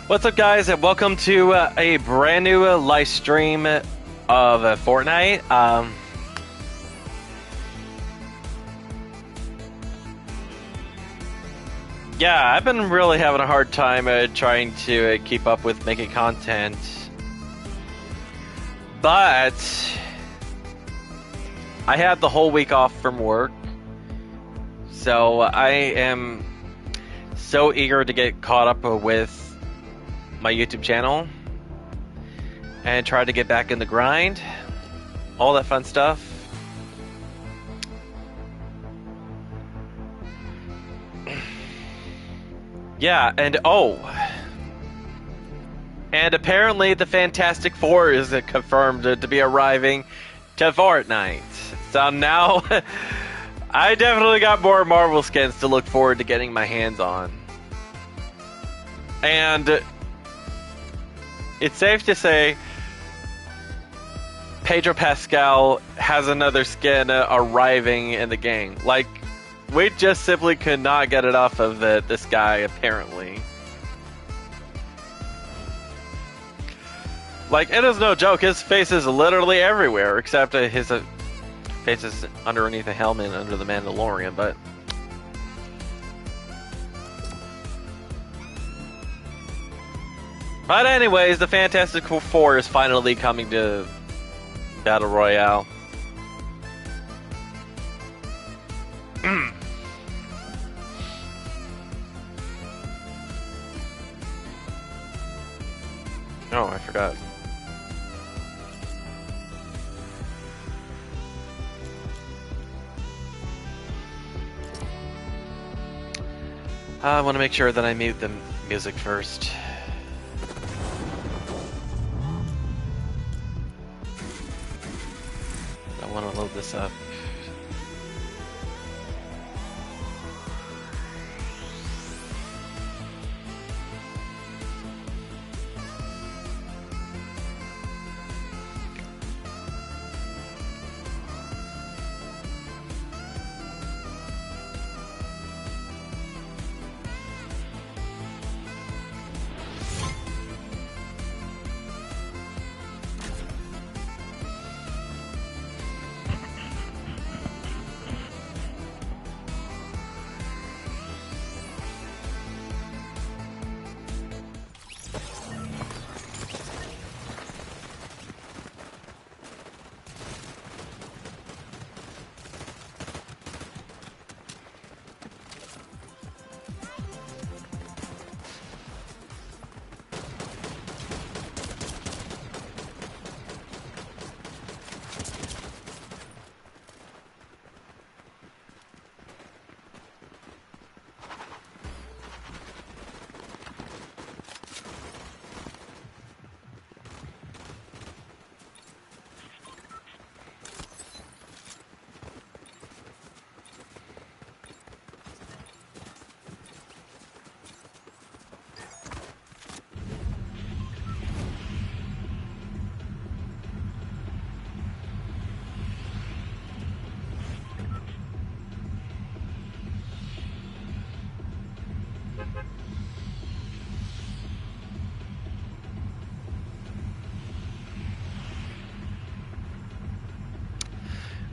What's up, guys, and welcome to a brand new live stream of Fortnite. Yeah, I've been really having a hard time trying to keep up with making content, but I had the whole week off from work, so I am so eager to get caught up with my YouTube channel and try to get back in the grind, all that fun stuff. Yeah, and apparently the Fantastic Four is confirmed to be arriving to Fortnite. So now I definitely got more Marvel skins to look forward to getting my hands on. And it's safe to say Pedro Pascal has another skin arriving in the game. Like, we just simply could not get it off of this guy, apparently. Like, it is no joke. His face is literally everywhere, except his face is underneath the helmet under the Mandalorian, but... But anyways, the Fantastic Four is finally coming to Battle Royale. Oh, I forgot. I want to make sure that I mute the music first. I want to load this up.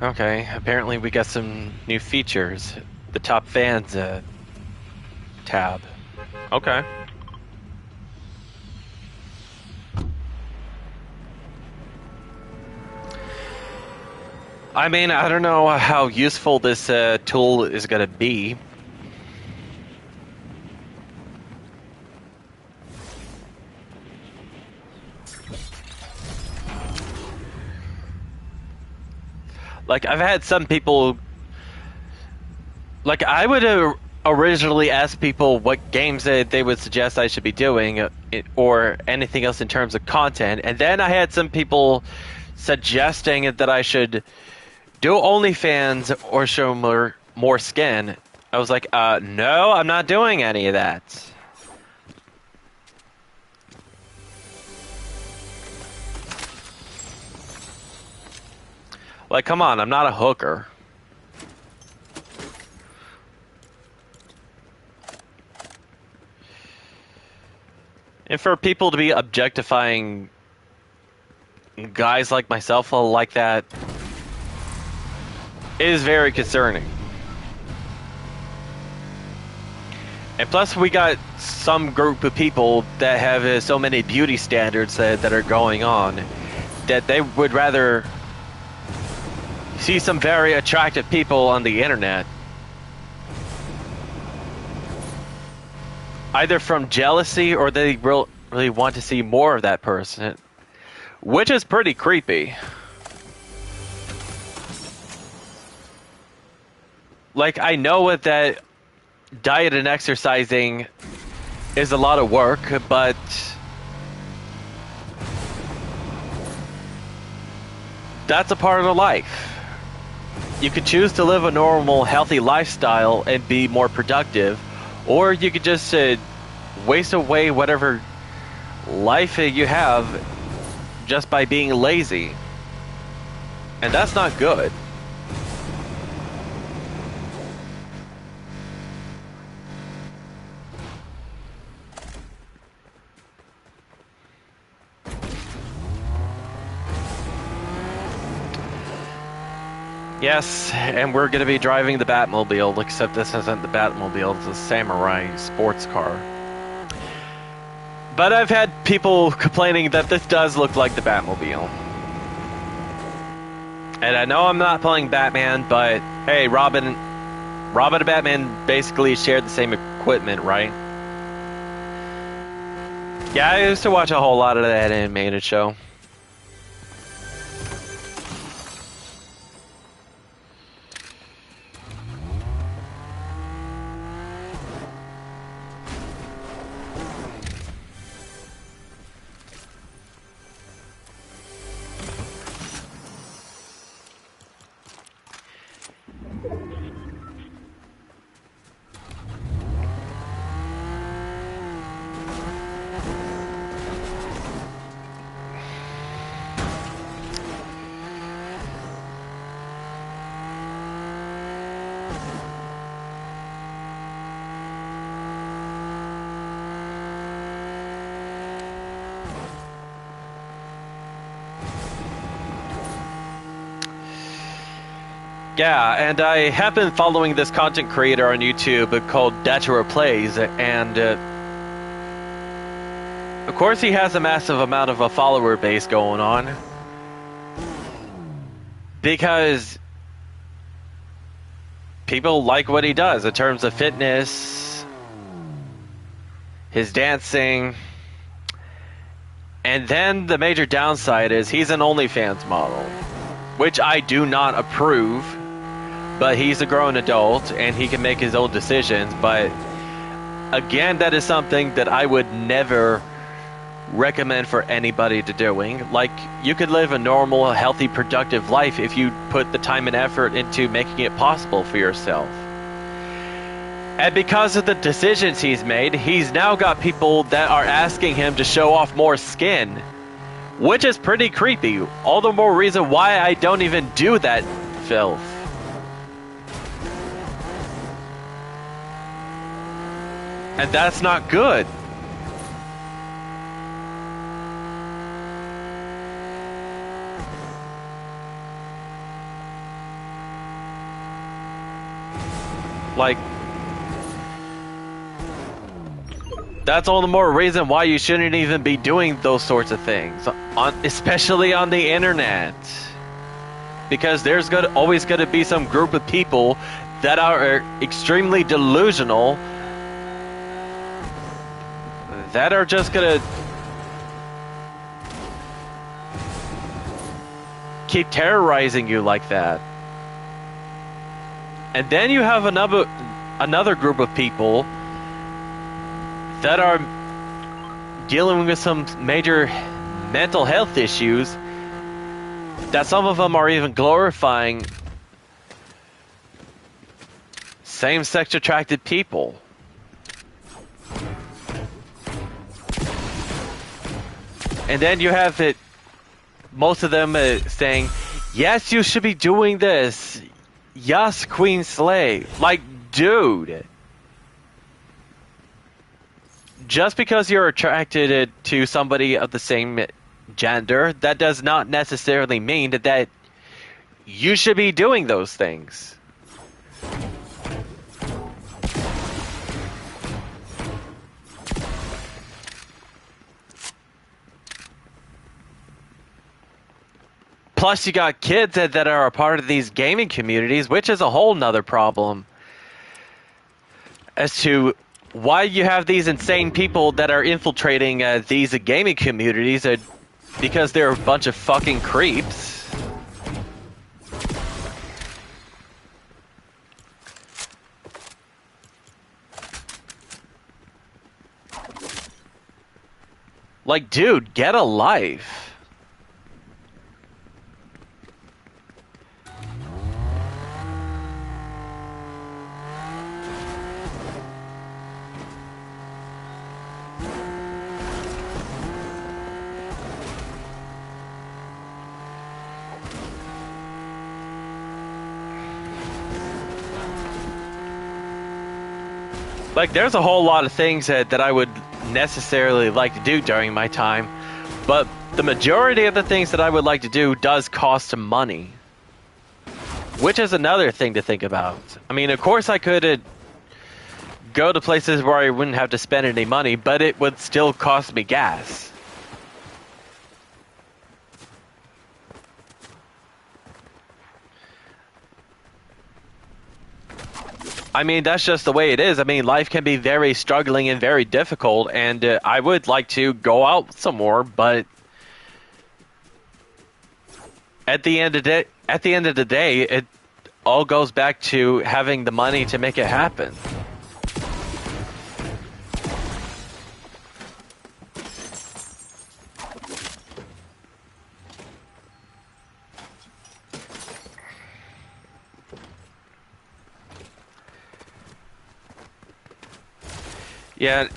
Okay, apparently we got some new features. The top fans tab. Okay. I mean, I don't know how useful this tool is going to be. Like, I've had some people... Like, I would originally ask people what games they would suggest I should be doing, or anything else in terms of content, and then I had some people suggesting that I should do OnlyFans or show more skin. I was like, no, I'm not doing any of that. Like, come on, I'm not a hooker. And for people to be objectifying guys like myself like that is very concerning. And plus, we got some group of people that have so many beauty standards that are going on that they would rather see some very attractive people on the internet, either from jealousy or they really want to see more of that person, which is pretty creepy. Like, I know that diet and exercising is a lot of work, but that's a part of the life. You could choose to live a normal, healthy lifestyle and be more productive, or you could just waste away whatever life you have just by being lazy. And that's not good. Yes, and we're going to be driving the Batmobile, except this isn't the Batmobile, it's a Samurai sports car. But I've had people complaining that this does look like the Batmobile. And I know I'm not playing Batman, but hey, Robin and Batman basically shared the same equipment, right? Yeah, I used to watch a whole lot of that animated show. Yeah, and I have been following this content creator on YouTube called Datura Plays, and of course he has a massive amount of a follower base going on. Because people like what he does in terms of fitness, his dancing, and then the major downside is he's an OnlyFans model, which I do not approve. But he's a grown adult and he can make his own decisions. But again, that is something that I would never recommend for anybody to doing. Like, you could live a normal, healthy, productive life if you put the time and effort into making it possible for yourself. And because of the decisions he's made, he's now got people that are asking him to show off more skin, which is pretty creepy. All the more reason why I don't even do that filth. And that's not good. Like, that's all the more reason why you shouldn't even be doing those sorts of things, especially on the internet. Because there's always going to be some group of people that are extremely delusional that are just gonna keep terrorizing you like that. And then you have another group of people that are dealing with some major mental health issues, that some of them are even glorifying same-sex attracted people. And then you have most of them saying, yes, you should be doing this. Yes, Queen Slay. Like, dude. just because you're attracted to somebody of the same gender, that does not necessarily mean that you should be doing those things. Plus, you got kids that are a part of these gaming communities, which is a whole nother problem as to why you have these insane people that are infiltrating these gaming communities because they're a bunch of fucking creeps. Like, dude, get a life. Like, there's a whole lot of things that I would necessarily like to do during my time, but the majority of the things that I would like to do does cost money, which is another thing to think about. I mean, of course I could go to places where I wouldn't have to spend any money, but it would still cost me gas. I mean, that's just the way it is. I mean, life can be very struggling and very difficult, and I would like to go out some more, but at the end of the day, it all goes back to having the money to make it happen. Yeah,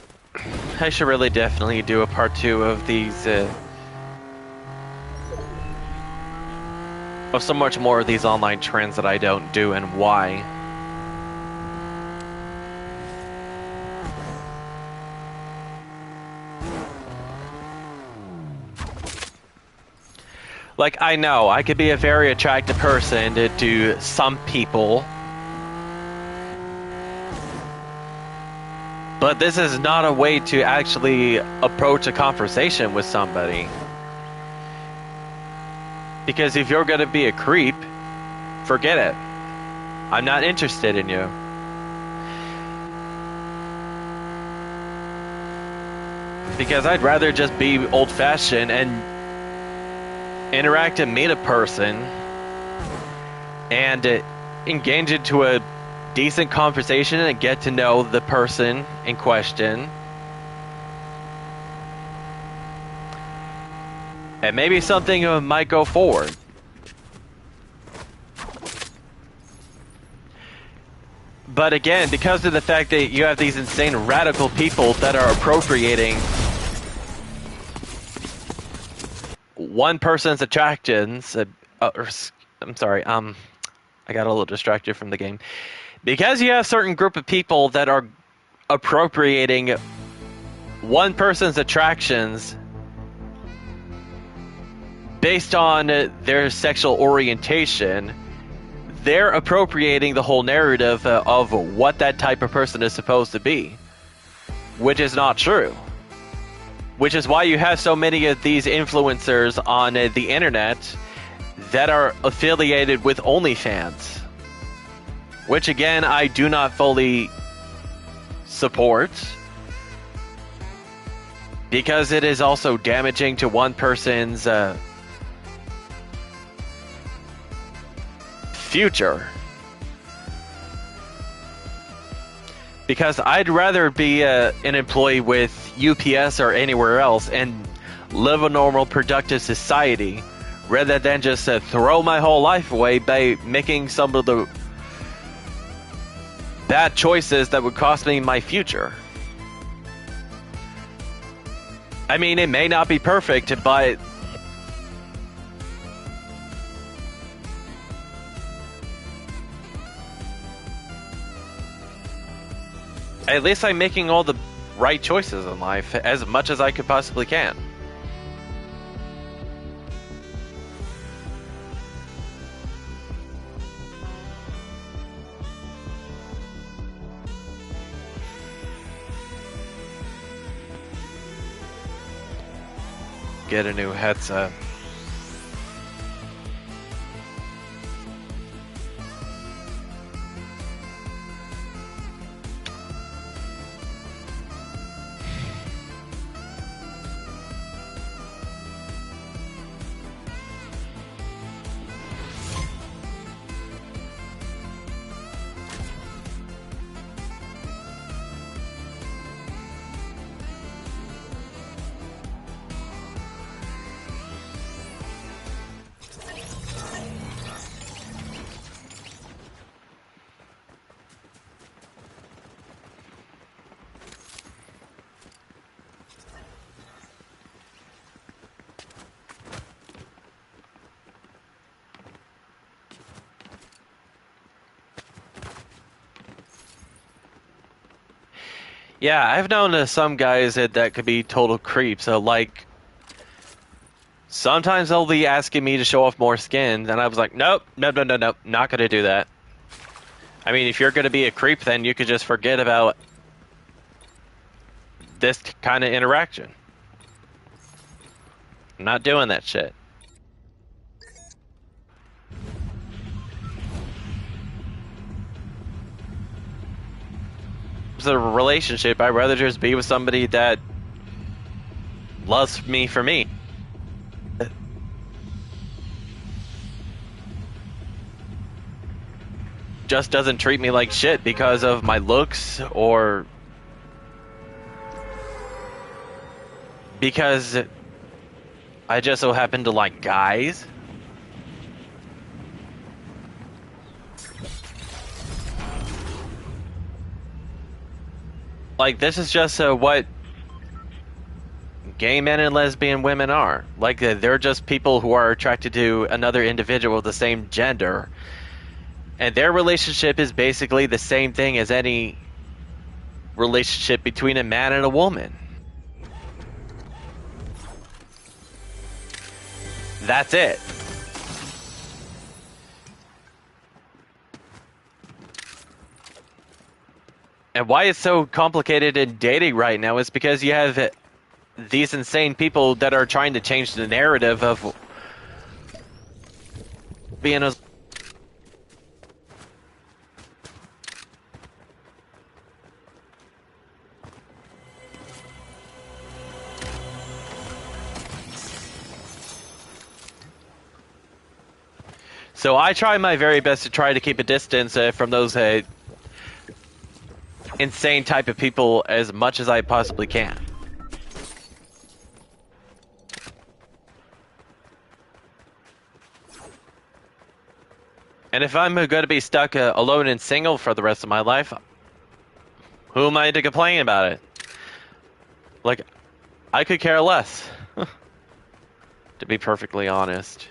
I should really definitely do a part 2 of these, of so much more of these online trends that I don't do and why. Like, I know, I could be a very attractive person to some people, but this is not a way to actually approach a conversation with somebody. Because if you're gonna be a creep, forget it. I'm not interested in you. Because I'd rather just be old-fashioned and interact and meet a person and engage into a decent conversation and get to know the person in question. And maybe something might go forward. But again, because of the fact that you have these insane radical people that are appropriating one person's attractions, I'm sorry, I got a little distracted from the game. Because you have a certain group of people that are appropriating one person's attractions based on their sexual orientation, they're appropriating the whole narrative of what that type of person is supposed to be, which is not true. Which is why you have so many of these influencers on the internet that are affiliated with OnlyFans. Which again, I do not fully support, because it is also damaging to one person's future. Because I'd rather be an employee with UPS or anywhere else and live a normal, productive society, rather than just throw my whole life away by making some of the bad choices that would cost me my future. I mean, it may not be perfect, but at least I'm making all the right choices in life as much as I could possibly can. Get a new headset. Yeah, I've known some guys that could be total creeps. Like, sometimes they'll be asking me to show off more skin, and I was like, nope, nope, nope, nope, nope, not gonna do that. I mean, if you're gonna be a creep, then you could just forget about this kind of interaction. I'm not doing that shit. It's a relationship. I'd rather just be with somebody that loves me for me. Just doesn't treat me like shit because of my looks or because I just so happen to like guys. Like, this is just what gay men and lesbian women are. Like, they're just people who are attracted to another individual of the same gender. And their relationship is basically the same thing as any relationship between a man and a woman. That's it. And why it's so complicated in dating right now is because you have these insane people that are trying to change the narrative of being a... So I try my very best to try to keep a distance from those insane type of people as much as I possibly can. And if I'm going to be stuck alone and single for the rest of my life, who am I to complain about it? Like, I could care less, to be perfectly honest.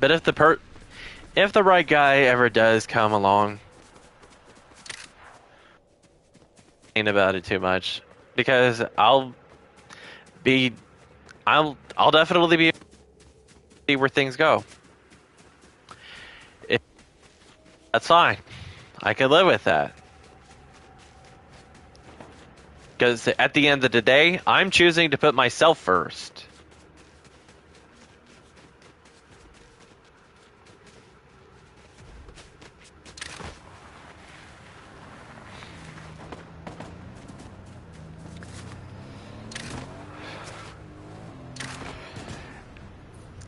But if the right guy ever does come along, ain't about it too much, because I'll definitely be where things go. If that's fine, I can live with that. Because at the end of the day, I'm choosing to put myself first.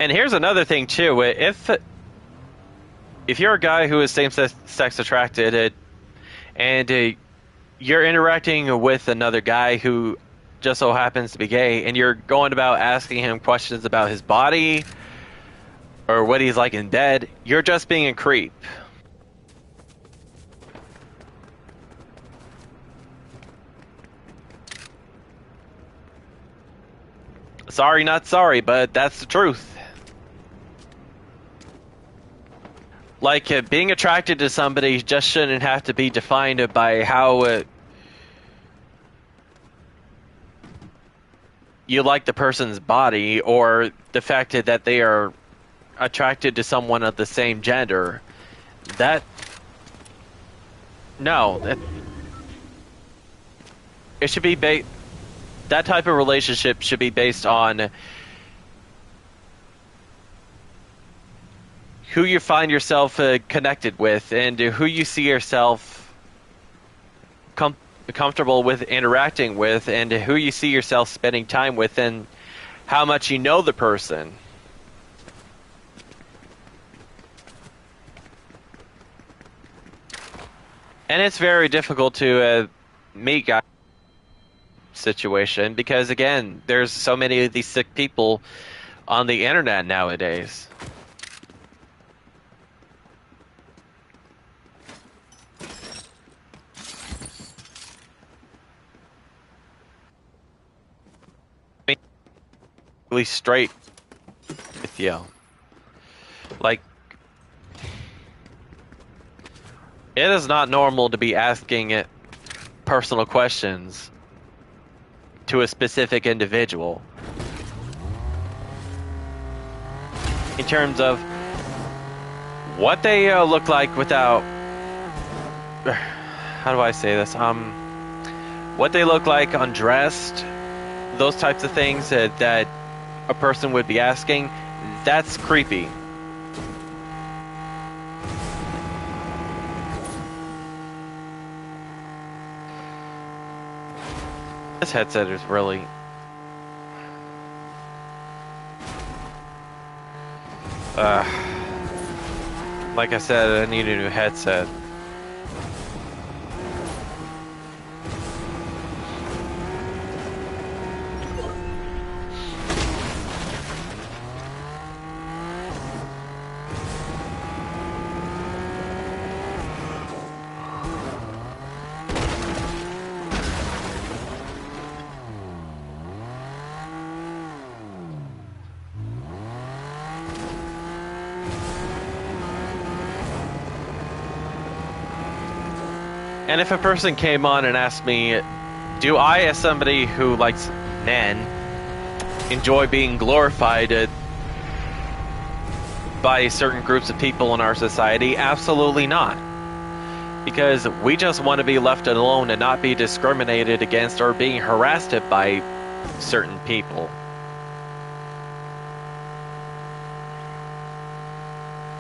And here's another thing too: if you're a guy who is same-sex attracted, and you're interacting with another guy who just so happens to be gay, and you're going about asking him questions about his body or what he's like in bed, you're just being a creep. Sorry, not sorry, but that's the truth. Like, being attracted to somebody just shouldn't have to be defined by how you like the person's body or the fact that they are attracted to someone of the same gender. That no, that it should be that type of relationship should be based on who you find yourself connected with and who you see yourself comfortable with interacting with and who you see yourself spending time with and how much you know the person. And it's very difficult to meet guys situation because again, there's so many of these sick people on the internet nowadays. Really straight with you. Like, it is not normal to be asking personal questions to a specific individual in terms of what they look like without, how do I say this, what they look like undressed, those types of things that a person would be asking. That's creepy. This headset is really... like I said, I need a new headset. And if a person came on and asked me, do I, as somebody who likes men, enjoy being glorified by certain groups of people in our society? Absolutely not. Because we just want to be left alone and not be discriminated against or being harassed by certain people.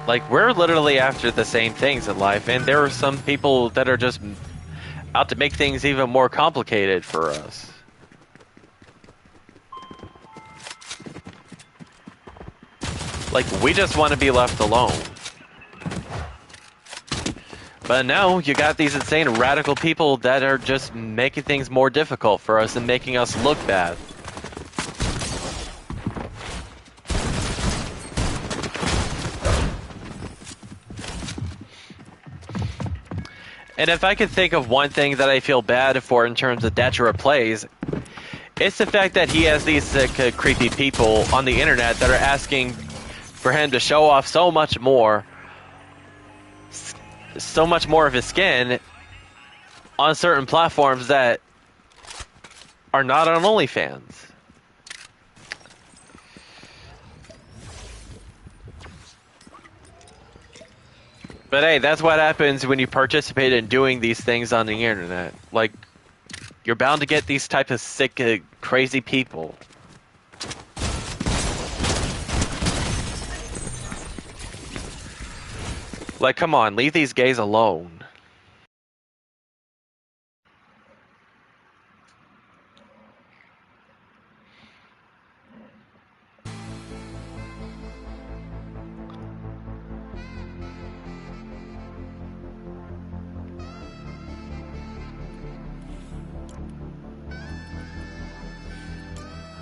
Like, we're literally after the same things in life, and there are some people that are just out to make things even more complicated for us. Like, we just want to be left alone. But no, you got these insane radical people that are just making things more difficult for us and making us look bad. And if I could think of one thing that I feel bad for in terms of Detra plays, it's the fact that he has these creepy people on the internet that are asking for him to show off so much more of his skin on certain platforms that are not on OnlyFans. But hey, that's what happens when you participate in doing these things on the internet. Like, you're bound to get these type of sick, crazy people. Like, come on, leave these gays alone.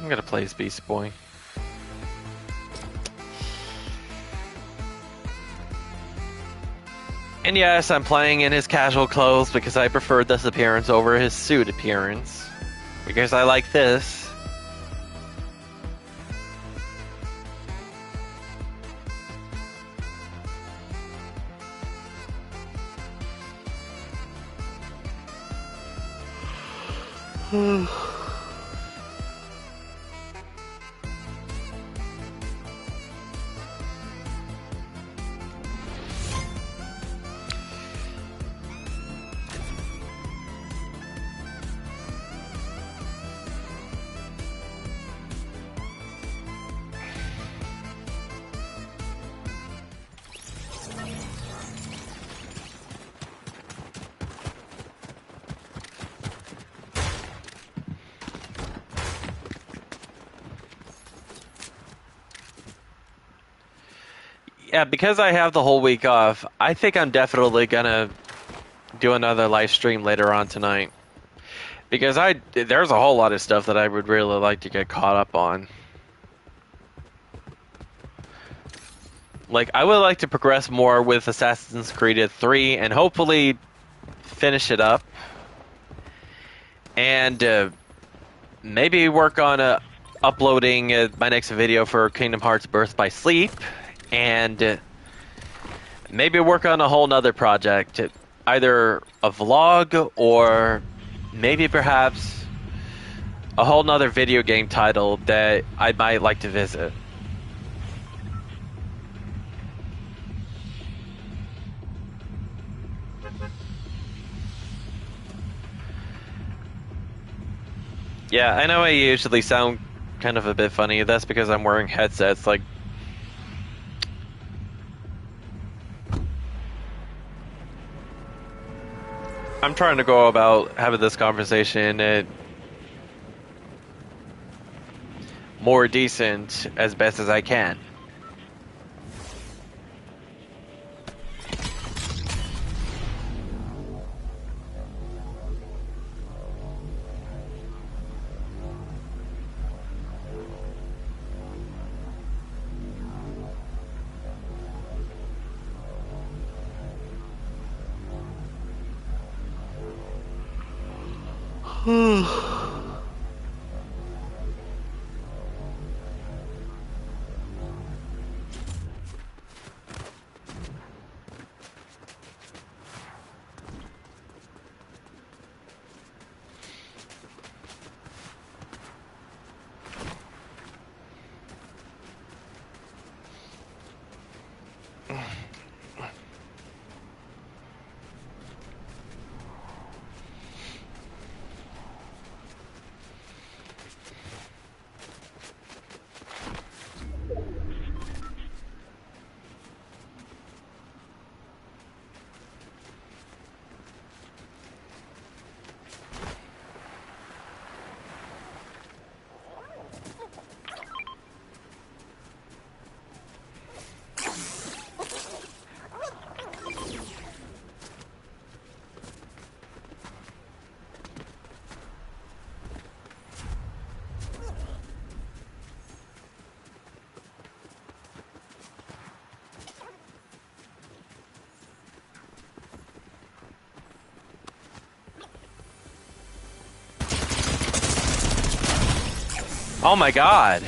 I'm gonna play as Beast Boy. And yes, I'm playing in his casual clothes because I prefer this appearance over his suit appearance. Because I like this. Yeah, because I have the whole week off, I think I'm definitely gonna do another live stream later on tonight. Because there's a whole lot of stuff that I would really like to get caught up on. Like, I would like to progress more with Assassin's Creed 3 and hopefully finish it up. And maybe work on uploading my next video for Kingdom Hearts Birth by Sleep. And maybe work on a whole nother project. Either a vlog or maybe perhaps a whole nother video game title that I might like to visit. Yeah, I know I usually sound kind of a bit funny. That's because I'm wearing headsets. Like, I'm trying to go about having this conversation more decent as best as I can. Oh my god.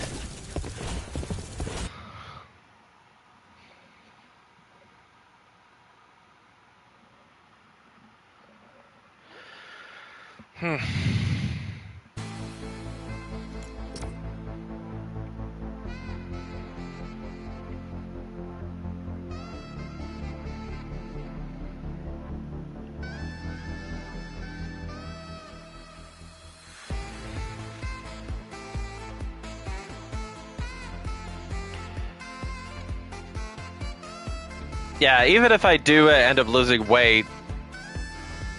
Yeah, even if I do end up losing weight,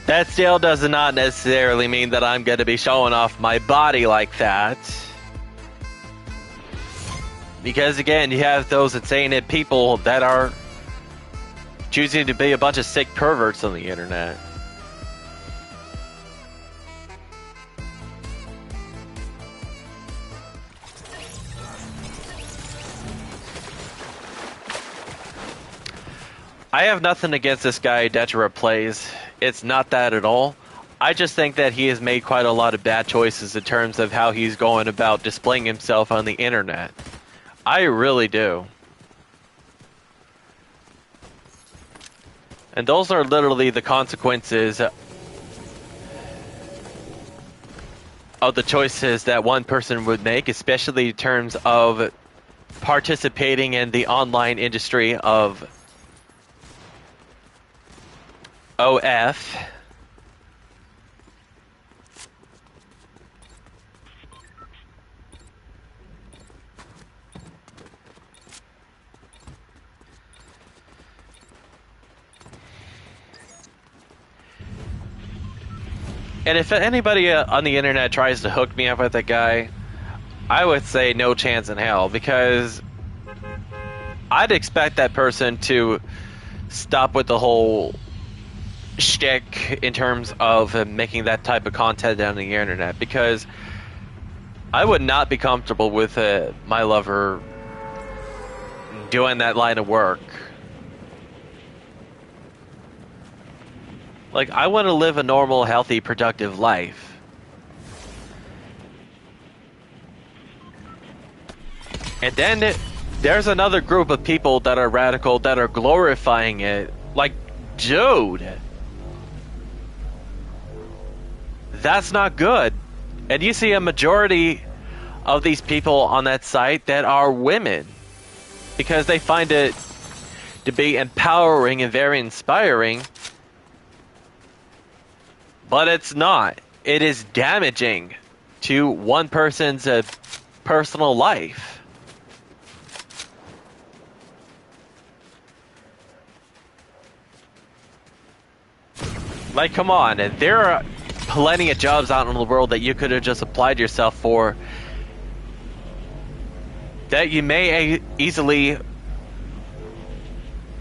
that still does not necessarily mean that I'm going to be showing off my body like that. Because again, you have those insane people that are choosing to be a bunch of sick perverts on the internet. I have nothing against this guy Detra plays. It's not that at all. I just think that he has made quite a lot of bad choices in terms of how he's going about displaying himself on the internet. I really do. And those are literally the consequences of the choices that one person would make, especially in terms of participating in the online industry of OF. And if anybody on the internet tries to hook me up with that guy, I would say no chance in hell, because I'd expect that person to stop with the whole shtick in terms of making that type of content on the internet, because I would not be comfortable with my lover doing that line of work. Like, I want to live a normal, healthy, productive life. And then there's another group of people that are radical, that are glorifying it. Like, dude, that's not good. And you see a majority of these people on that site that are women, because they find it to be empowering and very inspiring. But it's not. It is damaging to one person's personal life. Like, come on. There are plenty of jobs out in the world that you could have just applied yourself for that you may easily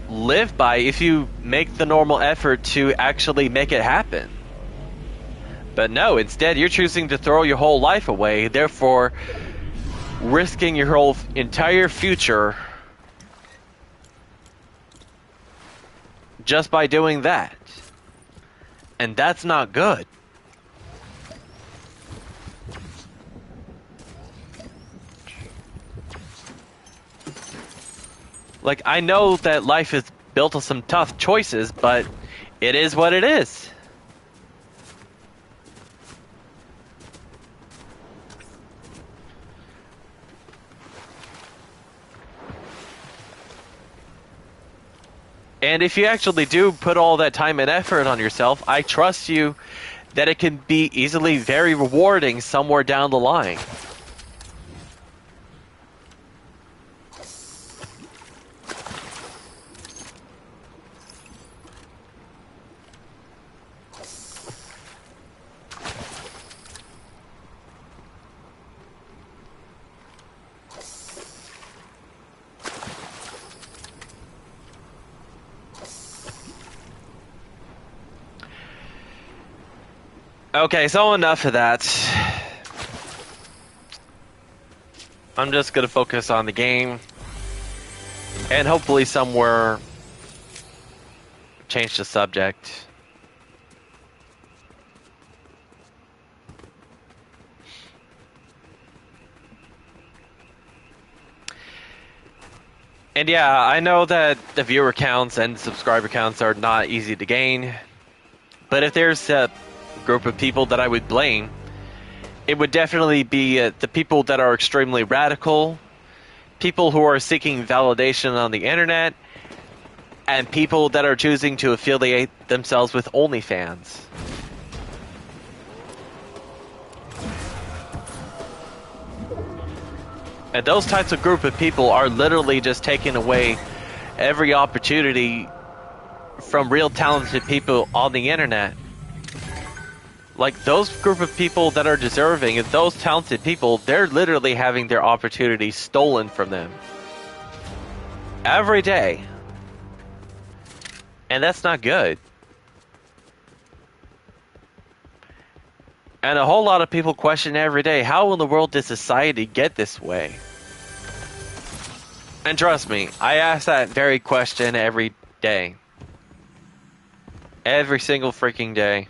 live by if you make the normal effort to actually make it happen. But no, instead you're choosing to throw your whole life away, therefore risking your whole entire future just by doing that. And that's not good. Like, I know that life is built of some tough choices, but it is what it is. And if you actually do put all that time and effort on yourself, I trust you that it can be easily very rewarding somewhere down the line. Okay, so enough of that. I'm just gonna focus on the game, and hopefully somewhere change the subject. And yeah, I know that the viewer counts and subscriber counts are not easy to gain, but if there's a group of people that I would blame, it would definitely be the people that are extremely radical, people who are seeking validation on the internet, and people that are choosing to affiliate themselves with OnlyFans. And those types of group of people are literally just taking away every opportunity from real talented people on the internet. Like, those group of people that are deserving, and those talented people, they're literally having their opportunities stolen from them every day. And that's not good. And a whole lot of people question every day, how in the world did society get this way? And trust me, I ask that very question every day. Every single freaking day.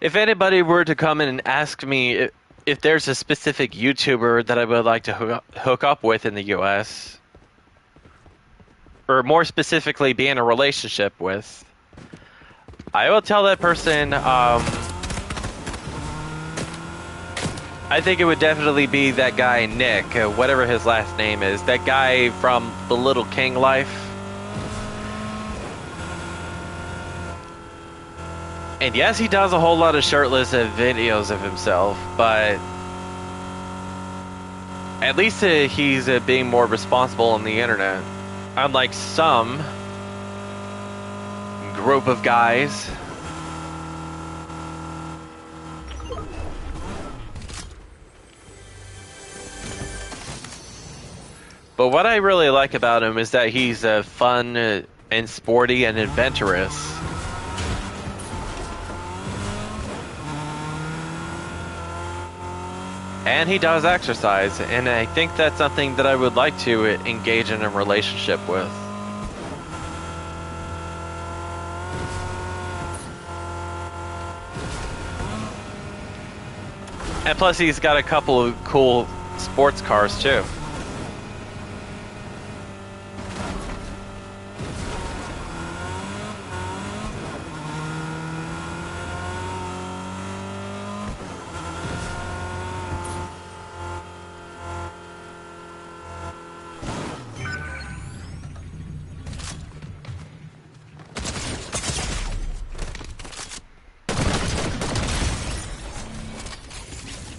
If anybody were to come in and ask me if there's a specific YouTuber that I would like to hook up with in the US, or more specifically be in a relationship with, I will tell that person, I think it would definitely be that guy Nick, whatever his last name is, that guy from The Little King Life. And yes, he does a whole lot of shirtless videos of himself, but at least he's being more responsible on the internet. Unlike some group of guys. But what I really like about him is that he's fun and sporty and adventurous. And he does exercise, and I think that's something that I would like to engage in a relationship with. And plus he's got a couple of cool sports cars too.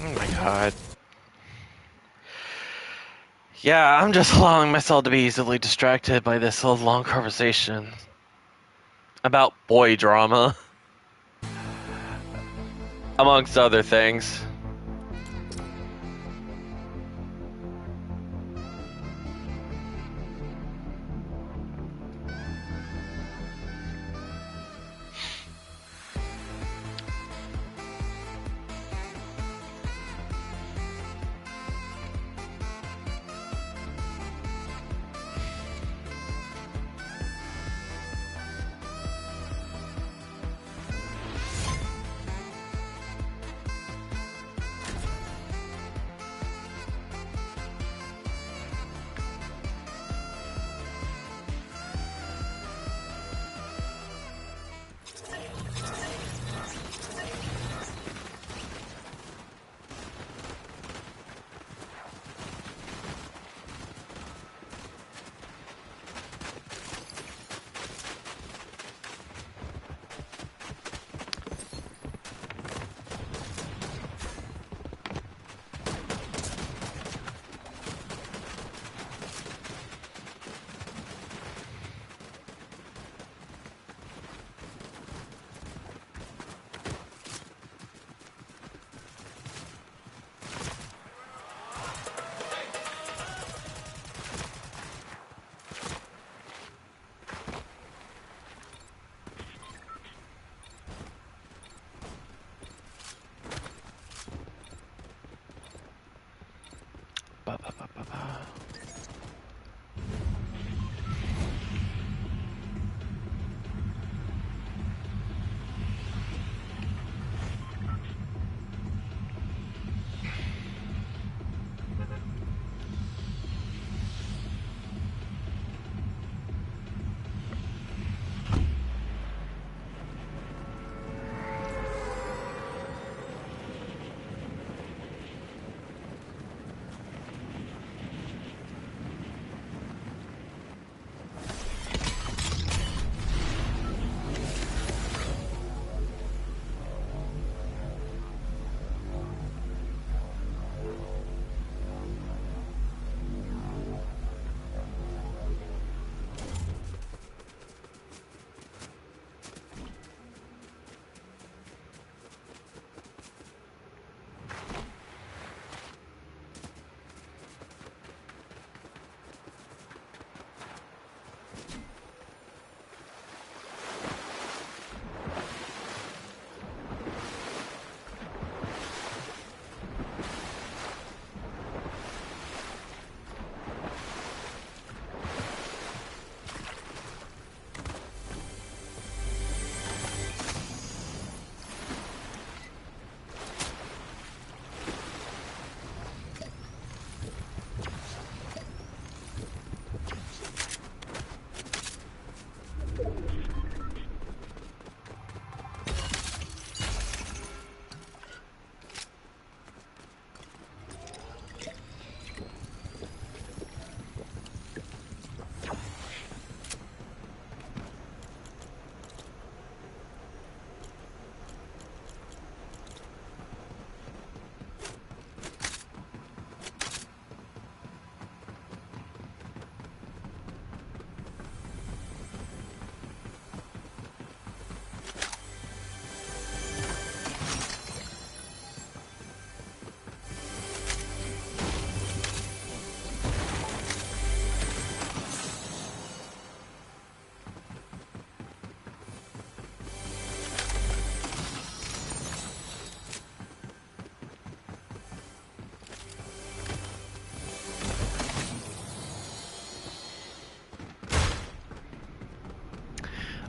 Oh my god. Yeah, I'm just allowing myself to be easily distracted by this whole long conversation about boy drama, amongst other things.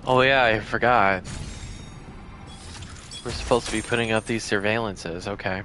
Oh yeah, I forgot. We're supposed to be putting up these surveillances. Okay.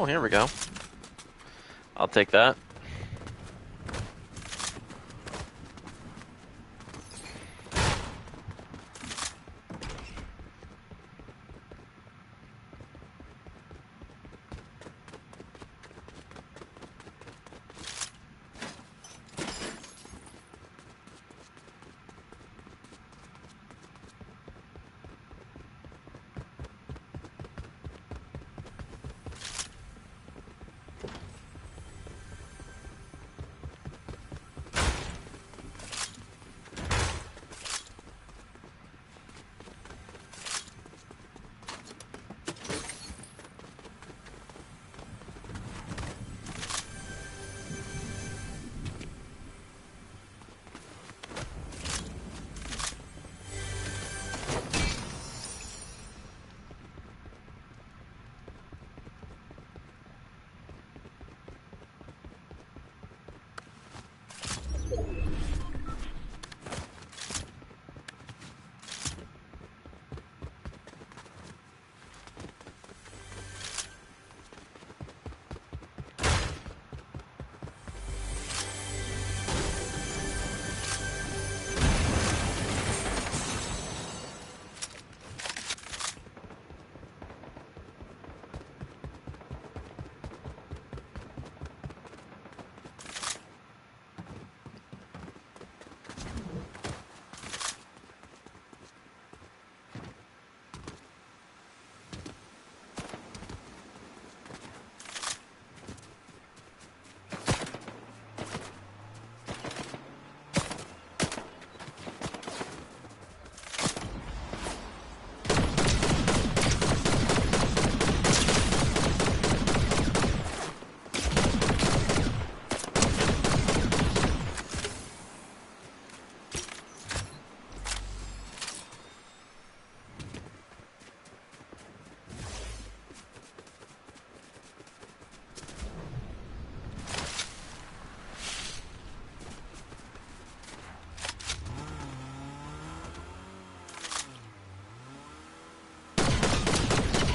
Oh, here we go. I'll take that.